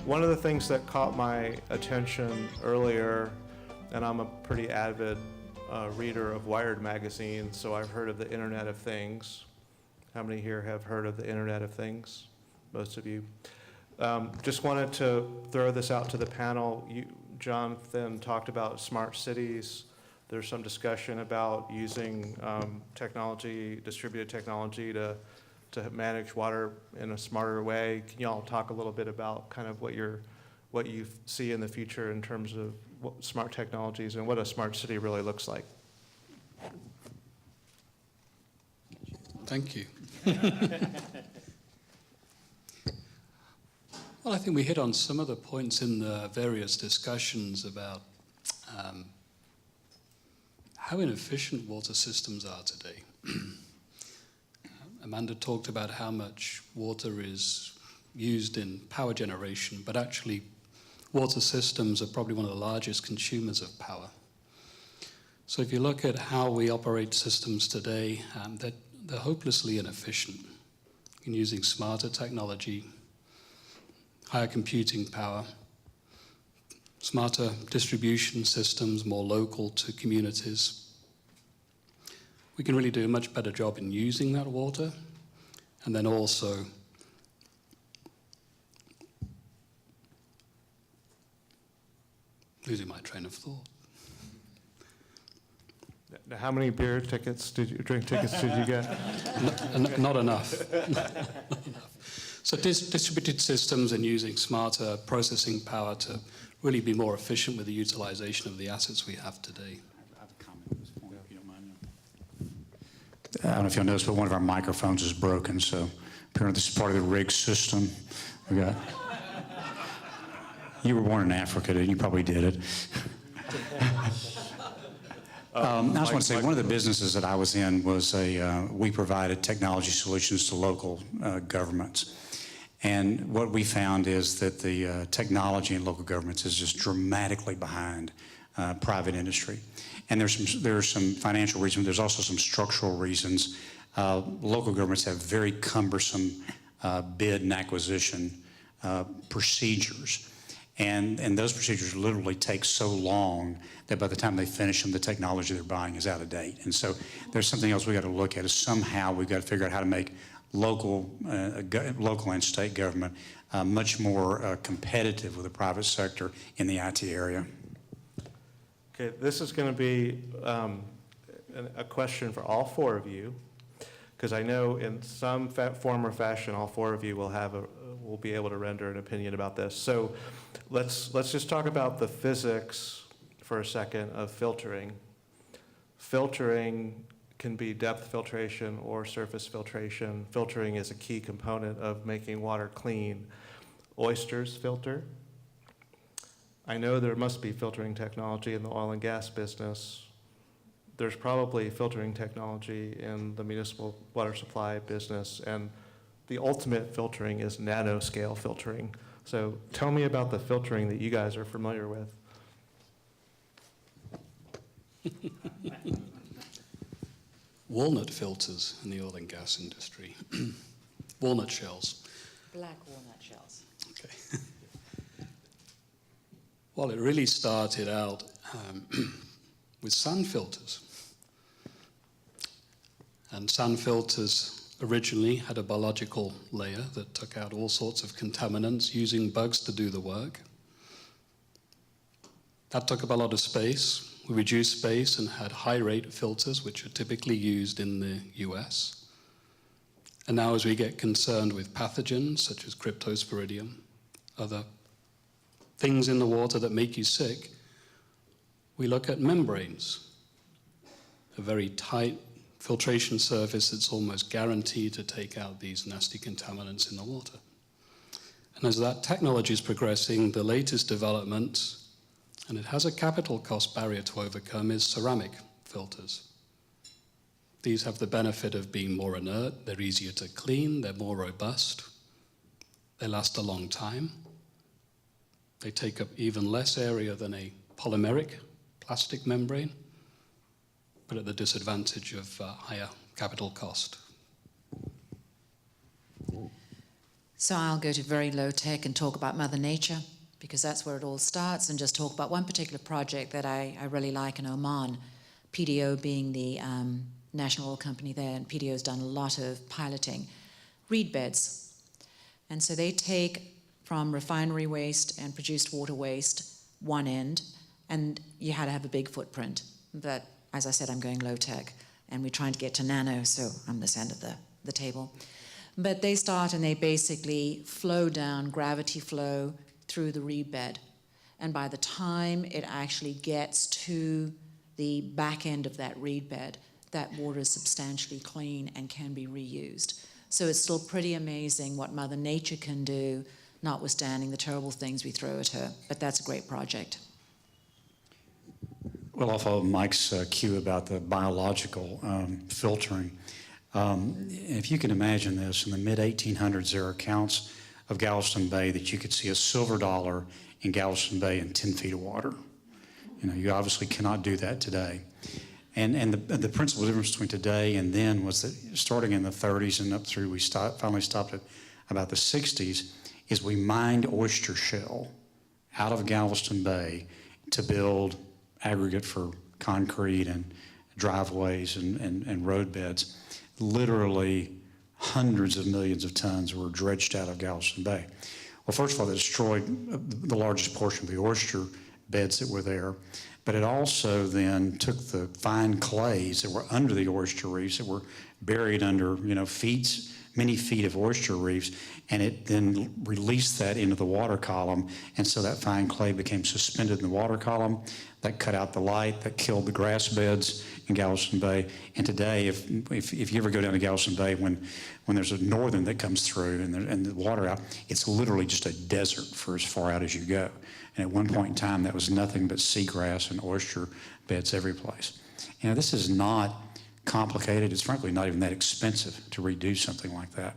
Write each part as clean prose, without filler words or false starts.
One of the things that caught my attention earlier, and I'm a pretty avid reader of Wired magazine, so I've heard of the Internet of Things. How many here have heard of the Internet of Things? Most of you. Just wanted to throw this out to the panel. Jonathan talked about smart cities. There's some discussion about using technology, distributed technology to manage water in a smarter way. Can y'all talk a little bit about kind of what you see in the future in terms of what smart technologies and what a smart city really looks like? Thank you. Well, I think we hit on some of the points in the various discussions about how inefficient water systems are today. Amanda talked about how much water is used in power generation, but actually water systems are probably one of the largest consumers of power. So if you look at how we operate systems today, they're hopelessly inefficient. In using smarter technology, higher computing power, smarter distribution systems, more local to communities, we can really do a much better job in using that water, and then also losing my train of thought. How many drink tickets did you get? Not enough. So distributed systems and using smarter processing power to really be more efficient with the utilization of the assets we have today. I have a comment at this point, if you don't mind. I don't know if you'll notice, but one of our microphones is broken, so apparently this is part of the rig system. We got. You were born in Africa, didn't you? Probably did it. I just want to say, one of the businesses that I was in was we provided technology solutions to local governments. And what we found is that the technology in local governments is just dramatically behind private industry. And there's some financial reasons. There's also some structural reasons. Local governments have very cumbersome bid and acquisition procedures. And those procedures literally take so long that by the time they finish them, the technology they're buying is out of date. And so there's something else we got to look at is somehow we've got to figure out how to make local and state government much more competitive with the private sector in the IT area. Okay, this is going to be a question for all four of you, because I know in some form or fashion, all four of you will be able to render an opinion about this. So let's just talk about the physics for a second of filtering. Filtering can be depth filtration or surface filtration. Filtering is a key component of making water clean. Oysters filter. I know there must be filtering technology in the oil and gas business. There's probably filtering technology in the municipal water supply business, and the ultimate filtering is nanoscale filtering. So tell me about the filtering that you guys are familiar with. Walnut filters in the oil and gas industry. Walnut shells. Black walnut shells. Okay. Well, it really started out with sand filters. And sand filters originally had a biological layer that took out all sorts of contaminants using bugs to do the work. That took up a lot of space. We reduced space and had high-rate filters, which are typically used in the US. And now as we get concerned with pathogens, such as cryptosporidium, other things in the water that make you sick, we look at membranes, a very tight filtration surface that's almost guaranteed to take out these nasty contaminants in the water. And as that technology is progressing, the latest development, and it has a capital cost barrier to overcome, is ceramic filters. These have the benefit of being more inert, they're easier to clean, they're more robust, they last a long time, they take up even less area than a polymeric plastic membrane, but at the disadvantage of higher capital cost. So I'll go to very low tech and talk about Mother Nature, because that's where it all starts, and just talk about one particular project that I really like in Oman, PDO being the national oil company there, and PDO's done a lot of piloting, reed beds. And so they take from refinery waste and produced water waste one end, and you had to have a big footprint. But as I said, I'm going low tech, and we're trying to get to nano, so I'm this end of the table. But they start and they basically flow down, gravity flow through the reed bed. And by the time it actually gets to the back end of that reed bed, that water is substantially clean and can be reused. So it's still pretty amazing what Mother Nature can do, notwithstanding the terrible things we throw at her. But that's a great project. Well, off of Mike's cue about the biological filtering, if you can imagine this, in the mid-1800s, there are accounts of Galveston Bay that you could see a silver dollar in Galveston Bay in 10 feet of water. You know, you obviously cannot do that today. And the principal difference between today and then was that starting in the 30s and up through, finally stopped at about the 60s, is we mined oyster shell out of Galveston Bay to build aggregate for concrete and driveways and road beds. Literally hundreds of millions of tons were dredged out of Galveston Bay. Well, first of all, they destroyed the largest portion of the oyster beds that were there, but it also then took the fine clays that were under the oyster reefs that were buried under, many feet of oyster reefs, and it then released that into the water column, and so that fine clay became suspended in the water column. That cut out the light, that killed the grass beds in Galveston Bay. And today, if you ever go down to Galveston Bay when there's a northern that comes through and the water out, it's literally just a desert for as far out as you go. And at one point in time, that was nothing but seagrass and oyster beds every place. You know, this is not complicated. It's frankly not even that expensive to redo something like that.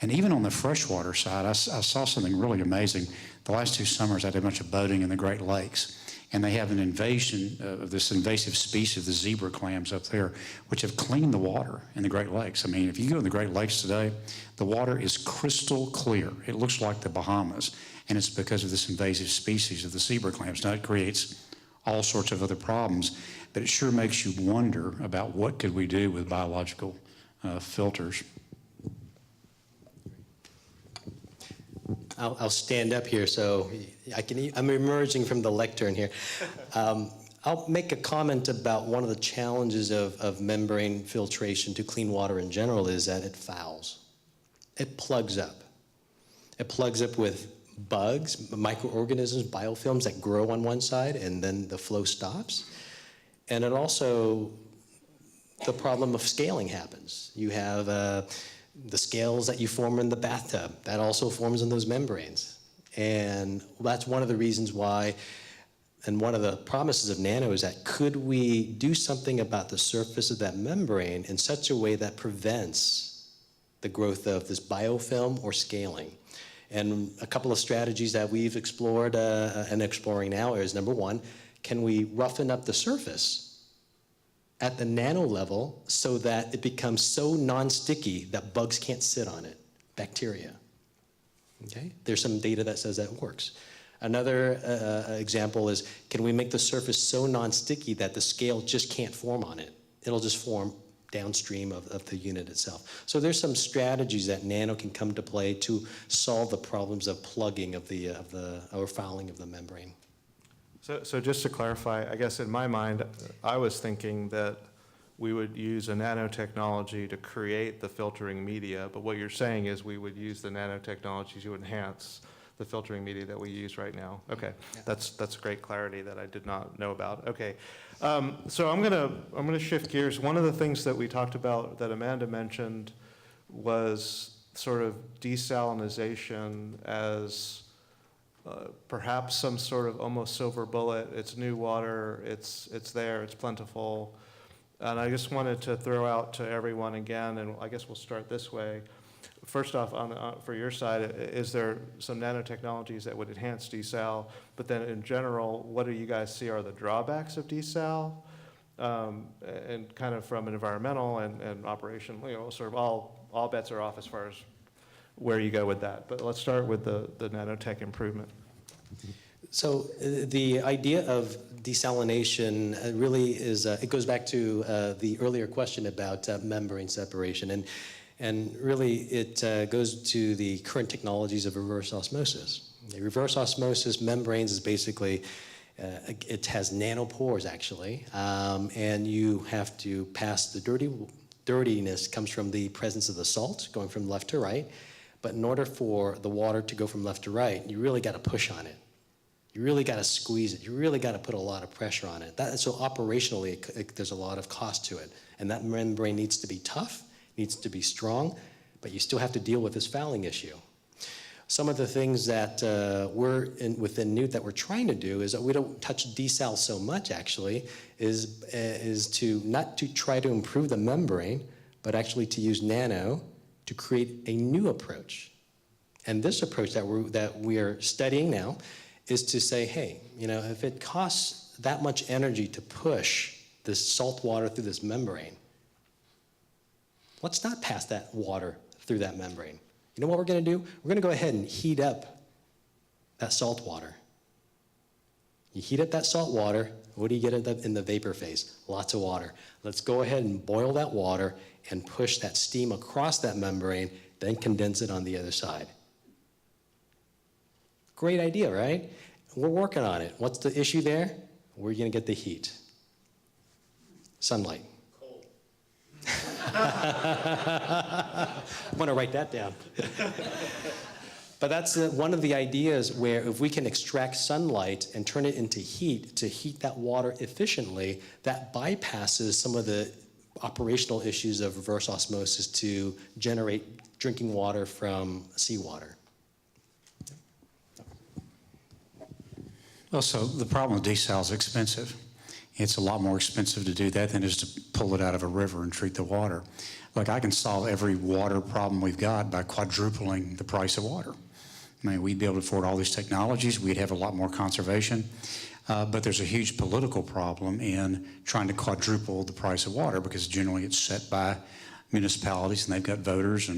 And even on the freshwater side, I saw something really amazing. The last 2 summers, I did a bunch of boating in the Great Lakes. And they have an invasion of this invasive species, the zebra clams up there, which have cleaned the water in the Great Lakes. I mean, if you go to the Great Lakes today, the water is crystal clear. It looks like the Bahamas, and it's because of this invasive species of the zebra clams. Now, it creates all sorts of other problems, but it sure makes you wonder about what could we do with biological filters. I'll stand up here so I'm emerging from the lectern here. I'll make a comment about one of the challenges of membrane filtration to clean water in general is that it fouls. It plugs up. It plugs up with bugs, microorganisms, biofilms that grow on one side, and then the flow stops. And it also, the problem of scaling happens. You have the scales that you form in the bathtub, that also forms in those membranes. And that's one of the reasons why, and one of the promises of nano is that could we do something about the surface of that membrane in such a way that prevents the growth of this biofilm or scaling? And a couple of strategies that we've explored and exploring now is, number one, can we roughen up the surface at the nano level so that it becomes so non-sticky that bugs can't sit on it, bacteria. Okay? There's some data that says that works. Another example is, can we make the surface so non-sticky that the scale just can't form on it? It'll just form downstream of the unit itself. So there's some strategies that nano can come to play to solve the problems of plugging or fouling of the membrane. So just to clarify, I guess in my mind, I was thinking that we would use a nanotechnology to create the filtering media, but what you're saying is we would use the nanotechnology to enhance the filtering media that we use right now. Okay, yeah. That's great clarity that I did not know about. Okay, so I'm gonna shift gears. One of the things that we talked about that Amanda mentioned was sort of desalination as perhaps some sort of almost silver bullet. It's new water, it's there, it's plentiful. And I just wanted to throw out to everyone again, and I guess we'll start this way. First off, for your side, is there some nanotechnologies that would enhance desal? But then in general, what do you guys see are the drawbacks of desal? And kind of from an environmental and operational, sort of all bets are off as far as where you go with that. But let's start with the nanotech improvement. So the idea of desalination really is, it goes back to the earlier question about membrane separation. And really it goes to the current technologies of reverse osmosis. The reverse osmosis membranes is basically, it has nanopores actually, and you have to pass the dirtiness comes from the presence of the salt going from left to right. But in order for the water to go from left to right, you really got to push on it. You really got to squeeze it. You really got to put a lot of pressure on it. So operationally, there's a lot of cost to it. And that membrane needs to be tough, needs to be strong, but you still have to deal with this fouling issue. Some of the things that within Newt that we're trying to do is that we don't touch desal so much actually, is to not to try to improve the membrane, but actually to use nano to create a new approach. And this approach that we are studying now is to say, hey, you know, if it costs that much energy to push this salt water through this membrane, let's not pass that water through that membrane. You know what we're going to do? We're going to go ahead and heat up that salt water. You heat up that salt water, what do you get in the vapor phase? Lots of water. Let's go ahead and boil that water and push that steam across that membrane, then condense it on the other side. Great idea, right? We're working on it. What's the issue there? Where are you going to get the heat? Sunlight. Cold. I'm going to write that down. But that's one of the ideas where if we can extract sunlight and turn it into heat to heat that water efficiently, that bypasses some of the operational issues of reverse osmosis to generate drinking water from seawater. Well, so the problem with desal is expensive. It's a lot more expensive to do that than it is to pull it out of a river and treat the water. Like, I can solve every water problem we've got by quadrupling the price of water. I mean, we'd be able to afford all these technologies. We'd have a lot more conservation. But there's a huge political problem in trying to quadruple the price of water, because generally it's set by municipalities and they've got voters.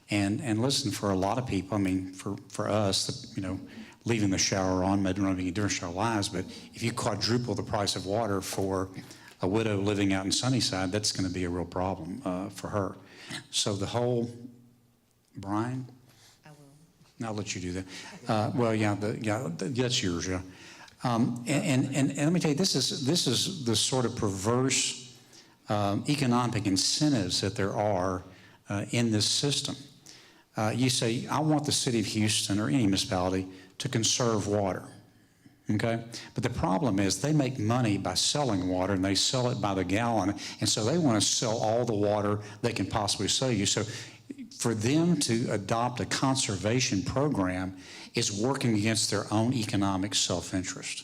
And listen, for a lot of people, I mean, for us, you know, leaving the shower on may not make any difference to our lives, but if you quadruple the price of water for a widow living out in Sunnyside, that's going to be a real problem for her. So the whole, Brian? I will. I'll let you do that. Well, yeah, that's yours, yeah. And let me tell you, this is the sort of perverse economic incentives that there are in this system. You say, I want the city of Houston or any municipality to conserve water, okay? But the problem is they make money by selling water, and they sell it by the gallon, and so they want to sell all the water they can possibly sell you. So for them to adopt a conservation program is working against their own economic self-interest.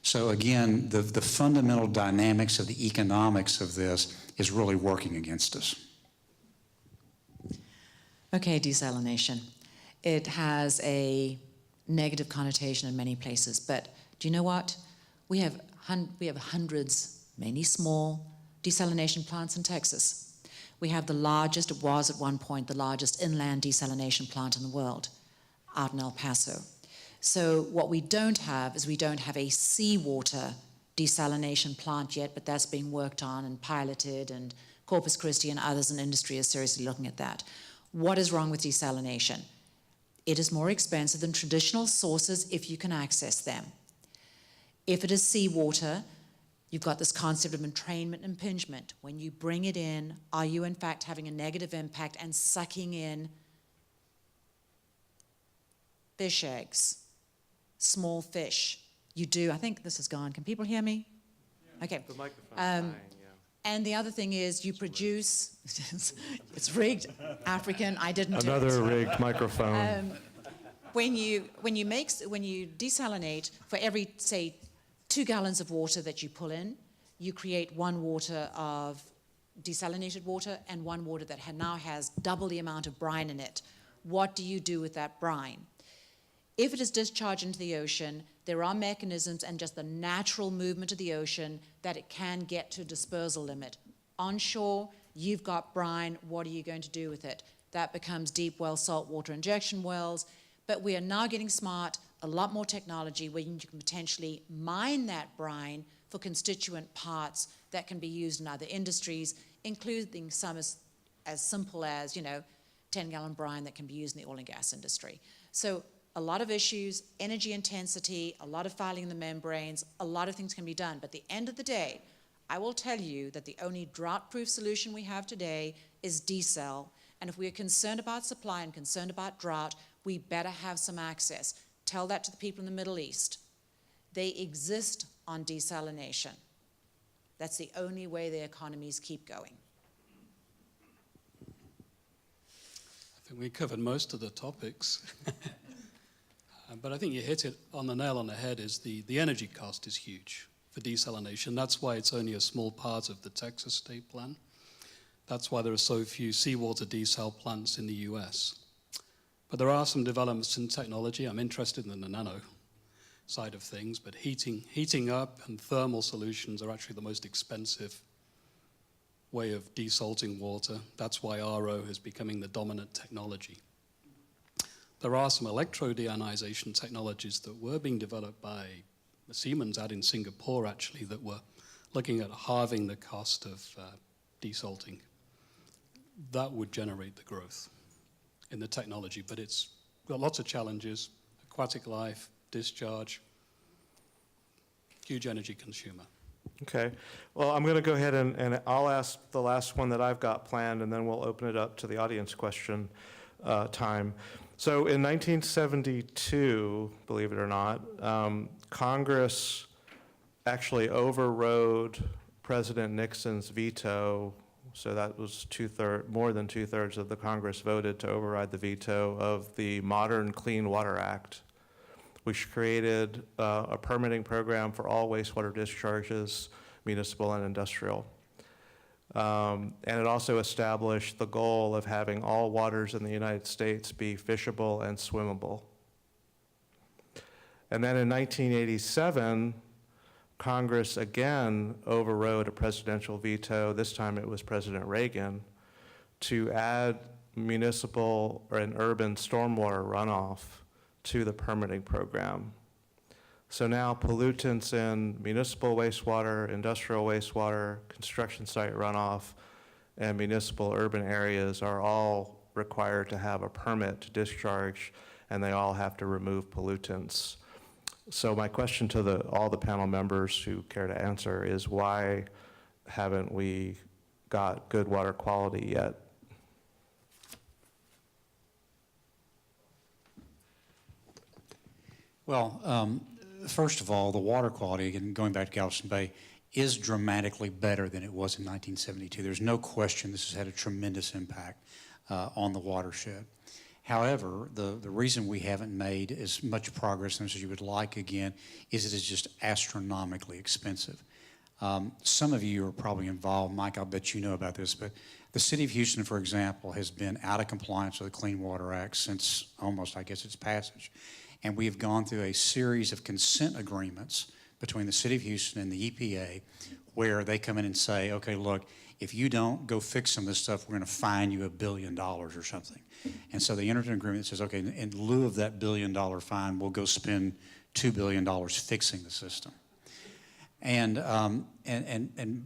So again, the fundamental dynamics of the economics of this is really working against us. Okay, desalination. It has a negative connotation in many places, but do you know what? We have hundreds, many small, desalination plants in Texas. We have the largest, it was at one point, the largest inland desalination plant in the world, out in El Paso. So what we don't have is we don't have a seawater desalination plant yet, but that's being worked on and piloted, and Corpus Christi and others in industry are seriously looking at that. What is wrong with desalination? It is more expensive than traditional sources if you can access them. If it is seawater, you've got this concept of entrainment impingement. When you bring it in, are you in fact having a negative impact and sucking in fish eggs, small fish? You do. I think this is gone. Can people hear me? Yeah. Okay. The microphone's dying, yeah. And the other thing is you produce, it's rigged, African, I didn't do it. Another rigged microphone. When you desalinate, for every, say, 2 gallons of water that you pull in, you create 1 water of desalinated water and 1 water that now has double the amount of brine in it. What do you do with that brine? If it is discharged into the ocean, there are mechanisms and just the natural movement of the ocean that it can get to a dispersal limit. Onshore, you've got brine, what are you going to do with it? That becomes deep well saltwater injection wells. But we are now getting smart, a lot more technology where you can potentially mine that brine for constituent parts that can be used in other industries, including some as simple as, 10-gallon brine that can be used in the oil and gas industry. So a lot of issues, energy intensity, a lot of filing in the membranes, a lot of things can be done. But at the end of the day, I will tell you that the only drought-proof solution we have today is desal. And if we are concerned about supply and concerned about drought, we better have some access. Tell that to the people in the Middle East. They exist on desalination. That's the only way their economies keep going. I think we covered most of the topics. But I think you hit it on the nail on the head, is the energy cost is huge for desalination. That's why it's only a small part of the Texas state plan. That's why there are so few seawater desal plants in the US. But there are some developments in technology. I'm interested in the nano side of things, but heating up and thermal solutions are actually the most expensive way of desalting water. That's why RO is becoming the dominant technology. There are some electrodeionization technologies that were being developed by Siemens out in Singapore, actually, that were looking at halving the cost of desalting. That would generate the growth in the technology, but it's got lots of challenges: aquatic life, discharge, huge energy consumer. Okay. Well, I'm going to go ahead and I'll ask the last one that I've got planned, and then we'll open it up to the audience question time. So in 1972, believe it or not, Congress actually overrode President Nixon's veto. So that was more than two-thirds of the Congress voted to override the veto of the modern Clean Water Act, which created a permitting program for all wastewater discharges, municipal and industrial. And it also established the goal of having all waters in the United States be fishable and swimmable. And then in 1987, Congress again overrode a presidential veto. This time it was President Reagan, to add municipal and urban stormwater runoff to the permitting program. So now pollutants in municipal wastewater, industrial wastewater, construction site runoff, and municipal urban areas are all required to have a permit to discharge, and they all have to remove pollutants. So my question to all the panel members who care to answer is, why haven't we got good water quality yet? Well, first of all, the water quality, again, going back to Galveston Bay, is dramatically better than it was in 1972. There's no question this has had a tremendous impact on the watershed. However, the reason we haven't made as much progress as you would like, again, is it is just astronomically expensive. Some of you are probably involved, Mike, I'll bet you know about this, but the city of Houston, for example, has been out of compliance with the Clean Water Act since almost, I guess, its passage. And we have gone through a series of consent agreements between the city of Houston and the EPA, where they come in and say, okay, look, if you don't go fix some of this stuff, we're going to fine you $1 billion or something. And so they entered an agreement that says, okay, in lieu of that $1 billion fine, we'll go spend $2 billion fixing the system. And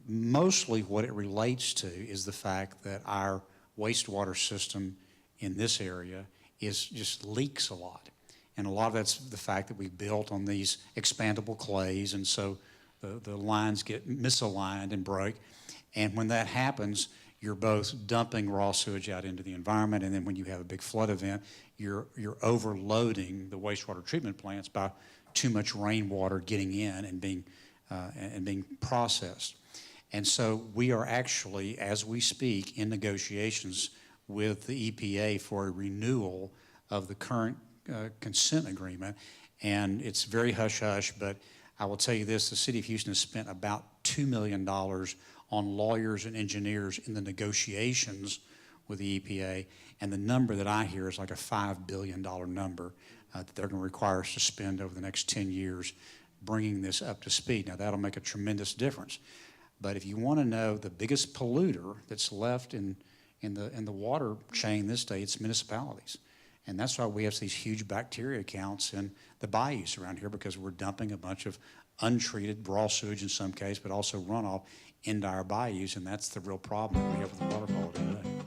mostly what it relates to is the fact that our wastewater system in this area just leaks a lot. And a lot of that's the fact that we built on these expandable clays, and so the lines get misaligned and break. And when that happens, you're both dumping raw sewage out into the environment, and then when you have a big flood event, you're overloading the wastewater treatment plants by too much rainwater getting in and being processed. And so we are actually, as we speak, in negotiations with the EPA for a renewal of the current consent agreement, and it's very hush-hush, but I will tell you this: the city of Houston has spent about $2 million on lawyers and engineers in the negotiations with the EPA, and the number that I hear is like a $5 billion number that they're going to require us to spend over the next 10 years bringing this up to speed. Now, that'll make a tremendous difference. But if you want to know the biggest polluter that's left in in the water chain this day, it's municipalities. And that's why we have these huge bacteria counts in the bayous around here, because we're dumping a bunch of untreated raw sewage in some case, but also runoff into our bayous, and that's the real problem that we have with the water quality today.